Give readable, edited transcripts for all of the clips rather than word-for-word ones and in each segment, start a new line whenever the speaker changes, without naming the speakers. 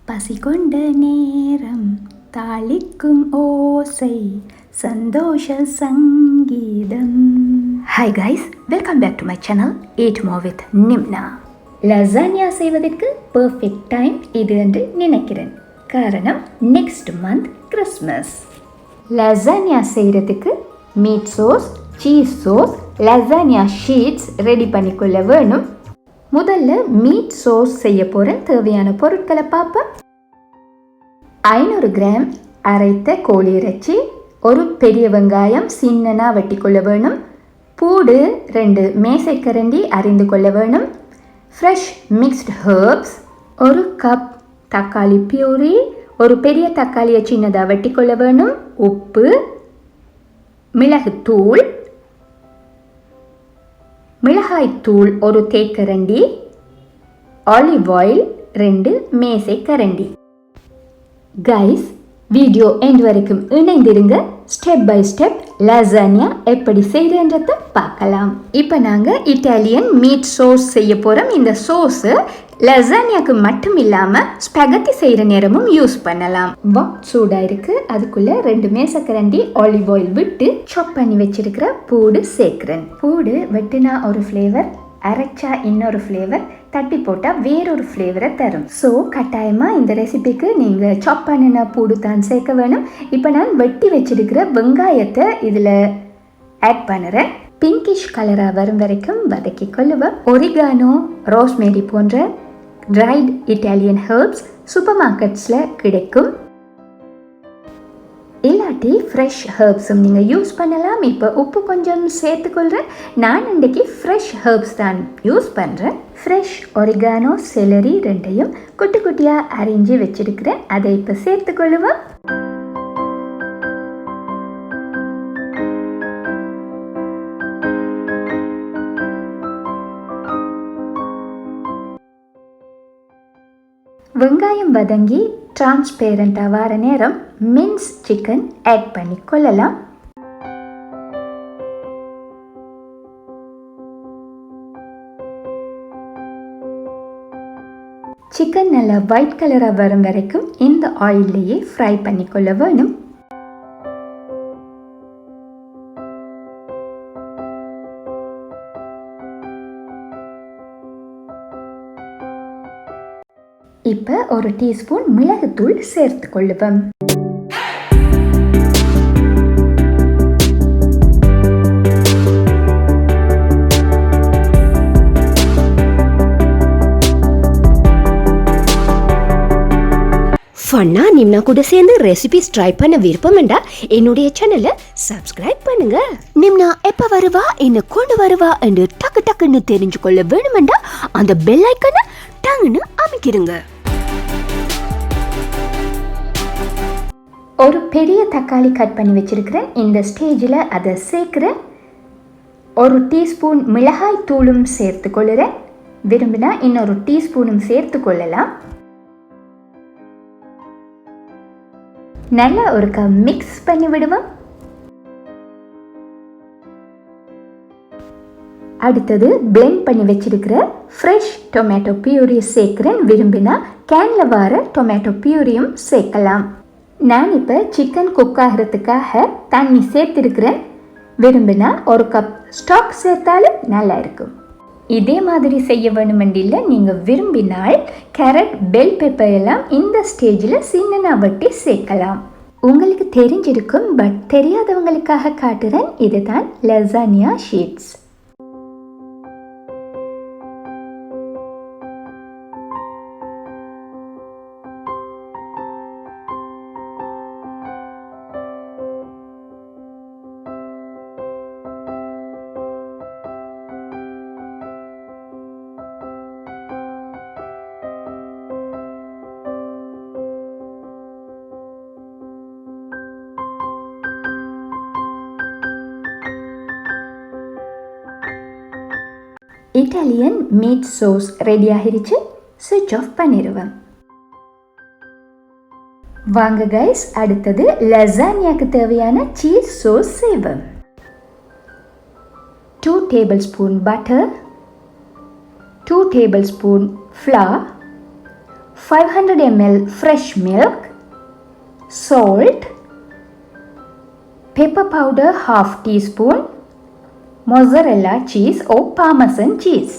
பசிகொண்ட நேரம் தாளிக்கும் ஓசை சந்தோஷ சங்கீதம். Hi guys, welcome back to my channel Eat More with Nimna. Lasagna செய்வதற்கு perfect time இது என்று நினைக்கிறேன். காரணம் next month Christmas. Lasagna செய்கிறதுக்கு meat sauce, cheese sauce, lasagna sheets ready பண்ணிக்கொள்ள வேணும். முதல்ல மீட் சோஸ் செய்ய போகிறேன். தேவையான பொருட்களை பார்ப்பேன். 500 கிராம் அரைத்த கோழி இறைச்சி, ஒரு பெரிய வெங்காயம் சின்னனா வெட்டி கொள்ள வேணும், பூடு 2 மேசைக்கரண்டி அரிந்து கொள்ள வேணும், ஃப்ரெஷ் மிக்ஸ்டு ஹர்ப்ஸ், ஒரு கப் தக்காளி பியூரி, ஒரு பெரிய தக்காளியை சின்னதாக வெட்டி கொள்ள வேணும், உப்பு, மிளகுத்தூள், மிளகாய்த்தூள் ஒரு தேக்கரண்டி, ஆலிவ் ஆயில் 2 மேசைக்கரண்டி. கைஸ், வீடியோ எண்ட் வரைக்கும் இணைந்திருங்க. ஸ்டெப் பை ஸ்டெப் லாசானியா எப்படி செய்கிறன்றதை பார்க்கலாம். இப்போ நாங்கள் இட்டாலியன் மீட் சோஸ் செய்ய போகிறோம். இந்த சோஸு லசானியாவுக்கு மட்டும் இல்லாமல் ஸ்பெகத்தி செய்கிற நேரமும் யூஸ் பண்ணலாம். வாட் சூடாக இருக்குது, அதுக்குள்ளே 2 மேசக்கரண்டி ஆலிவ் ஆயில் விட்டு சாப் பண்ணி வச்சிருக்கிற பூடு சேர்க்குறேன். பூடு வெட்டினா ஒரு ஃப்ளேவர், அரைச்சா இன்னொரு ஃப்ளேவர், தட்டி போட்டால் வேறொரு ஃப்ளேவரை தரும். ஸோ கட்டாயமாக இந்த ரெசிபிக்கு நீங்கள் சாப் பண்ணின பூடு தான் சேர்க்க வேணும். இப்போ நான் வெட்டி வச்சிருக்கிற வெங்காயத்தை இதில் ஆட் பண்ணுறேன். பிங்கிஷ் கலராக வரும் வரைக்கும் வதக்கி கொள்ளுவேன். ஒரிகானோ, ரோஸ்மேரி போன்ற ட்ரைட் இட்டாலியன் ஹர்ப்ஸ் சூப்பர் மார்க்கெட்ஸில் கிடைக்கும். இல்லாட்டி ஃப்ரெஷ் ஹர்ப்ஸும் நீங்கள் யூஸ் பண்ணலாம். இப்போ உப்பு கொஞ்சம் சேர்த்துக்கொள்கிறேன். நான் இன்றைக்கி ஃப்ரெஷ் ஹர்ப்ஸ் தான் யூஸ் பண்ணுறேன். ஃப்ரெஷ் ஒரிகானோ, செலரி 2ஐயும் குட்டி குட்டியாக அரிஞ்சு வச்சுருக்கிறேன். அதை இப்போ சேர்த்துக்கொள்ளுவேன். வெங்காயம் வதங்கி டிரான்ஸ்பேரண்டாக வர நேரம் மின்ஸ் சிக்கன் ஆட் பண்ணி கொள்ளலாம். சிக்கன் நல்லா ஒயிட் கலராக வரும் வரைக்கும் இந்த ஆயிலையே ஃப்ரை பண்ணி கொள்ள வேணும். இப்போ ஒரு டீஸ்பூன் மிளகுத்தூள் சேர்த்து கொள்ளுவோம்.
ஃபன்னா நிம்னா கூட சேர்ந்து ரெசிபிஸ் ட்ரை பண்ண விருப்பம்ண்டா என்னுடைய சேனலை சப்ஸ்கிரைப் பண்ணுங்க. நிம்னா எப்ப வருவா, என்ன கொண்டு வருவா என்று டக்கு டக்குன்னு தெரிஞ்சு கொள்ள வேணுமெண்டா அந்த பெல் ஐக்கனை டங்குன்னு அமைக்கிடுங்க.
ஒரு பெரிய தக்காளி கட் பண்ணி வச்சிருக்கிறேன். இந்த ஸ்டேஜில் அதை சேர்க்குறேன். ஒரு டீஸ்பூன் மிளகாய் தூளும் சேர்த்து கொள்ளுறேன். விரும்பினா இன்னொரு டீஸ்பூனும் சேர்த்து கொள்ளலாம். நல்லா ஒருக்கா மிக்ஸ் பண்ணி விடுவோம். அடுத்தது பிளெண்ட் பண்ணி வச்சிருக்கிற ஃப்ரெஷ் டொமேட்டோ பியூரி சேர்க்குறேன். விரும்பினா கேனில் வர டொமேட்டோ பியூரியும் சேர்க்கலாம். நான் இப்போ சிக்கன் குக் ஆகிறதுக்காக தண்ணி சேர்த்துருக்கிறேன். விரும்பினா ஒரு கப் ஸ்டாக் சேர்த்தாலும் நல்லா இருக்கும். இதே மாதிரி செய்ய வேணுமெண்டில்லை, நீங்கள் விரும்பினால் கேரட், பெல் பெப்பர் எல்லாம் இந்த ஸ்டேஜில் சின்னனா வெட்டி சேர்க்கலாம். உங்களுக்கு தெரிஞ்சிருக்கும், பட் தெரியாதவங்களுக்காக காட்டுறேன். இதுதான் lasagna sheets. Italian meat sauce ready ஆகிருச்சு. ஸ்விட்ச் ஆஃப் பண்ணிடுவேன். வாங்க கைஸ், அடுத்தது லசானியாக்கு தேவையான சீஸ் சோஸ் செய்வோம். 2 tablespoon butter, 2 tablespoon flour, 500 ml fresh milk, salt, pepper powder half teaspoon, mozzarella cheese or Parmesan cheese.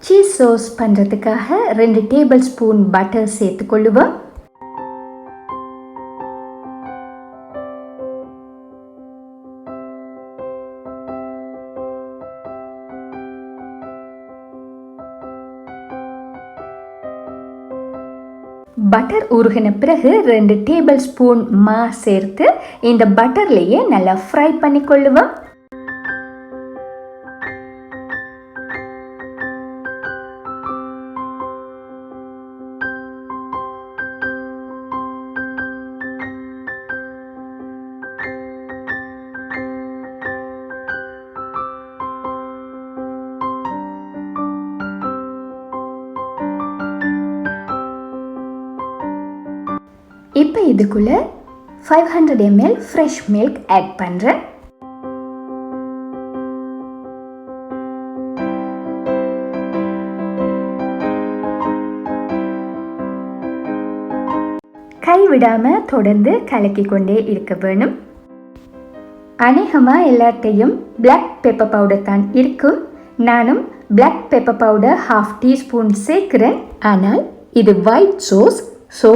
Cheese sauce பண்ணுறதுக்காக 2 டேபிள் ஸ்பூன் பட்டர் சேர்த்துக்கொள்ளுவோம். Butter உருகின பிறகு 2 டேபிள் ஸ்பூன் மா சேர்த்து இந்த பட்டர்லேயே நல்லா ஃப்ரை பண்ணிக்கொள்ளுவோம். இப்போ இதுக்குள்ள 500 ml fresh milk ஆட் பண்ணுறேன். கைவிடாமல் தொடர்ந்து கலக்கி கொண்டே இருக்க வேணும். அநேகமாக எல்லாத்தையும் பிளாக் பெப்பர் பவுடர் தான் இருக்கும். நானும் பிளாக் பெப்பர் பவுடர் ½ டீஸ்பூன் சேர்க்கிறேன். ஆனால் இது white sauce, so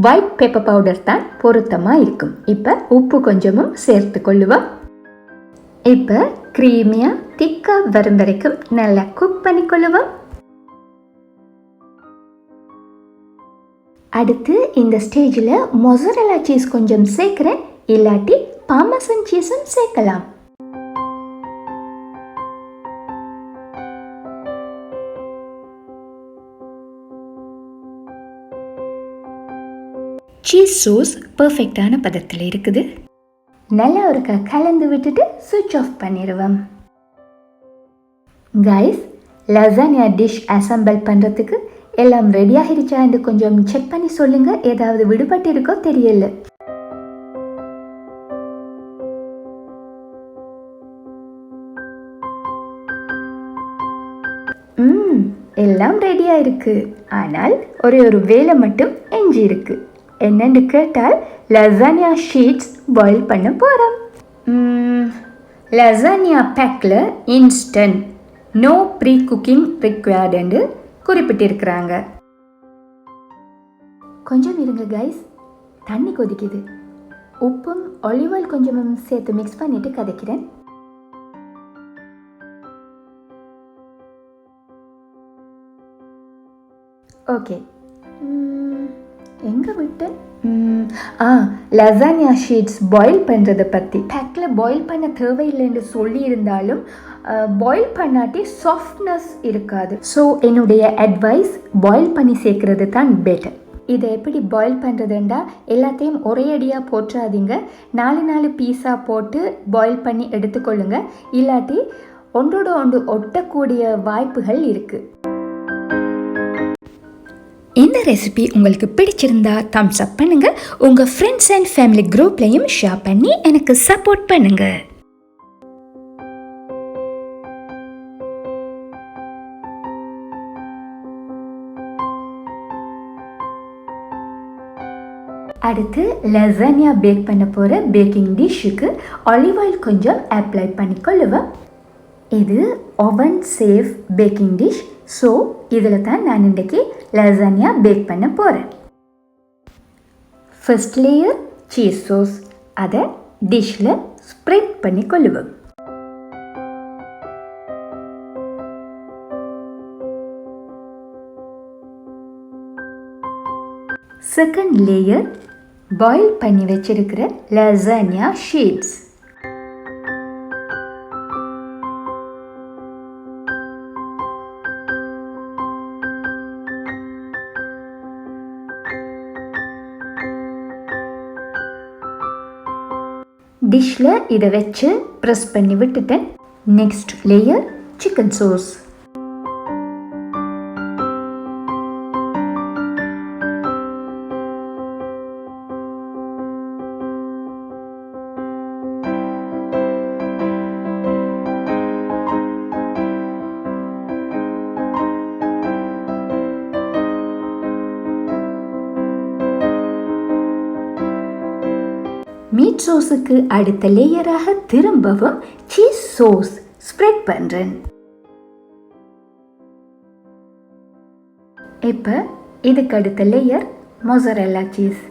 white pepper powder தான் பொருத்தமாக இருக்கும். இப்போ உப்பு கொஞ்சமும் சேர்த்து கொள்ளுவோம். இப்போ க்ரீமியாக திக்காக வரும் வரைக்கும் நல்லா குக் பண்ணிக்கொள்ளுவோம். அடுத்து இந்த ஸ்டேஜில் மொசரெல்லா சீஸ் கொஞ்சம் சேர்க்குறேன், இல்லாட்டி பார்மசன் சீஸும் சேர்க்கலாம். சீஸ் சோஸ் பர்ஃபெக்டான பதத்தில் இருக்குது. நல்லா ஒருக்கா கலந்து விட்டுட்டு சுவிட்ச் ஆஃப் பண்ணிடுவோம். கைஸ், லசானியா டிஷ் அசம்பிள் பண்ணுறதுக்கு எல்லாம் ரெடி ஆகிடுச்சான்னு கொஞ்சம் செக் பண்ணி சொல்லுங்கள். ஏதாவது விடுபட்டு இருக்கோ தெரியல. எல்லாம் ரெடியாக இருக்குது. ஆனால் ஒரு வேலை மட்டும் எஞ்சி இருக்கு. என்னன்னு கேட்டால் லசானியா ஷீட்ஸ் பாயில் பண்ண போகிறோம். லசானியா பேக்கில் instant no pre cooking required குறிப்பிட்டிருக்கிறாங்க. கொஞ்சம் இருங்க கைஸ், தண்ணி கொதிக்குது. உப்பும் ஆலிவ் ஆயில் கொஞ்சமும் சேர்த்து மிக்ஸ் பண்ணிட்டு கதைக்கிறேன். ஓகே, எங்கே விட்டேன்? லசானியா ஷீட்ஸ் பாயில் பண்ணுறதை பற்றி. பேக்கில் பாயில் பண்ண தேவையில்லைன்னு சொல்லியிருந்தாலும் பாயில் பண்ணாட்டி சாஃப்ட்னஸ் இருக்காது. ஸோ என்னுடைய அட்வைஸ் பாயில் பண்ணி சேர்க்கறது தான் பெட்டர். இதை எப்படி பாயில் பண்ணுறதுண்டா, எல்லாத்தையும் ஒரே அடியாக போட்டுறாதீங்க. 4 பீஸாக போட்டு பாயில் பண்ணி எடுத்துக்கொள்ளுங்க. இல்லாட்டி ஒன்றோட ஒன்று ஒட்டக்கூடிய வாய்ப்புகள் இருக்குது. இந்த ரெசிபி உங்களுக்கு பிடிச்சிருந்தா தம்ஸ் அப் பண்ணுங்க. உங்க ஃப்ரெண்ட்ஸ் அண்ட் ஃபேமிலி குரூப்லையும் ஷேர் பண்ணி எனக்கு சப்போர்ட் பண்ணுங்க. அடுத்து லசானியா பேக் பண்ண போகிற பேக்கிங் டிஷ்ஷுக்கு ஆலிவ் ஆயில் கொஞ்சம் அப்ளை பண்ணிக்கொள்ளுவேன். இது oven safe baking dish. So இதில் தான் நான் இன்றைக்கி லசானியா பேக் பண்ண போகிறேன். ஃபர்ஸ்ட் லேயர் சீஸ் சாஸ், அதை டிஷ்ஷில் ஸ்ப்ரெட் பண்ணி கொள்ளுவேன். செகண்ட் லேயர் பாயில் பண்ணி வச்சிருக்கிற லசானியா ஷீட்ஸ். டிஷ்ல இதை வச்சு ப்ரெஸ் பண்ணி விட்டுட்டேன். Next layer chicken sauce. Meat சோஸுக்கு அடுத்த லேயராக திரும்பவும் சீஸ் சோஸ் ஸ்ப்ரெட் பண்றேன். இப்போ இதுக்கு அடுத்த லேயர் mozzarella சீஸ்.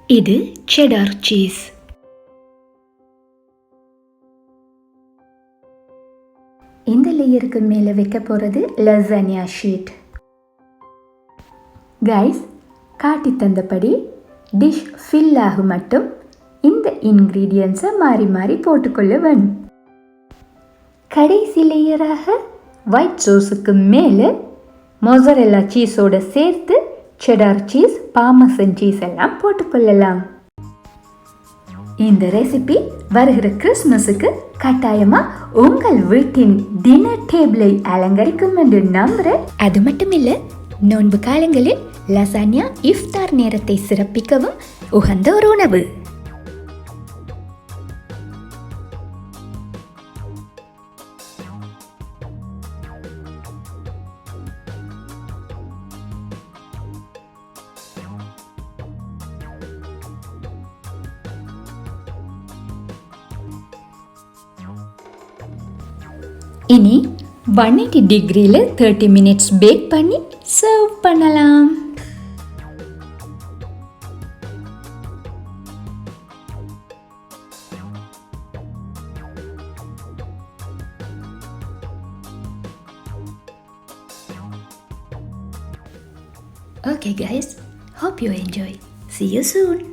இது செடார் சீஸ். இந்த லேயருக்கு மேலே வைக்க போகிறது லசானியா ஷீட். கைஸ், காட்டி தந்தபடி டிஷ் ஃபில் ஆகும் மட்டும் இந்த இன்க்ரீடியன்ஸை மாறி மாறி போட்டுக்கொள்ள வேணும். கடைசி லேயராக ஒயிட் சோஸுக்கு மேலே mozzarella சீஸோடு சேர்த்து செடார் சீஸ், பார்மசன் சீஸ் எல்லாம் போட்டுக்கொள்ளலாம். இந்த ரெசிபி வருகிற கிறிஸ்மஸுக்கு கட்டாயமா உங்கள் வீட்டின் டின்னர் டேபிளை அலங்கரிக்கும் என்று நம்புறேன். அது மட்டும் இல்ல, நோன்பு காலங்களில் லசானியா இஃப்தார் நேரத்தை சிறப்பிக்கவும் உகந்த ஒரு உணவு. இனி 180 டிகிரியில் 30 மினிட்ஸ் பேக் பண்ணி சர்வ் பண்ணலாம். Okay guys, hope you enjoy. See you soon.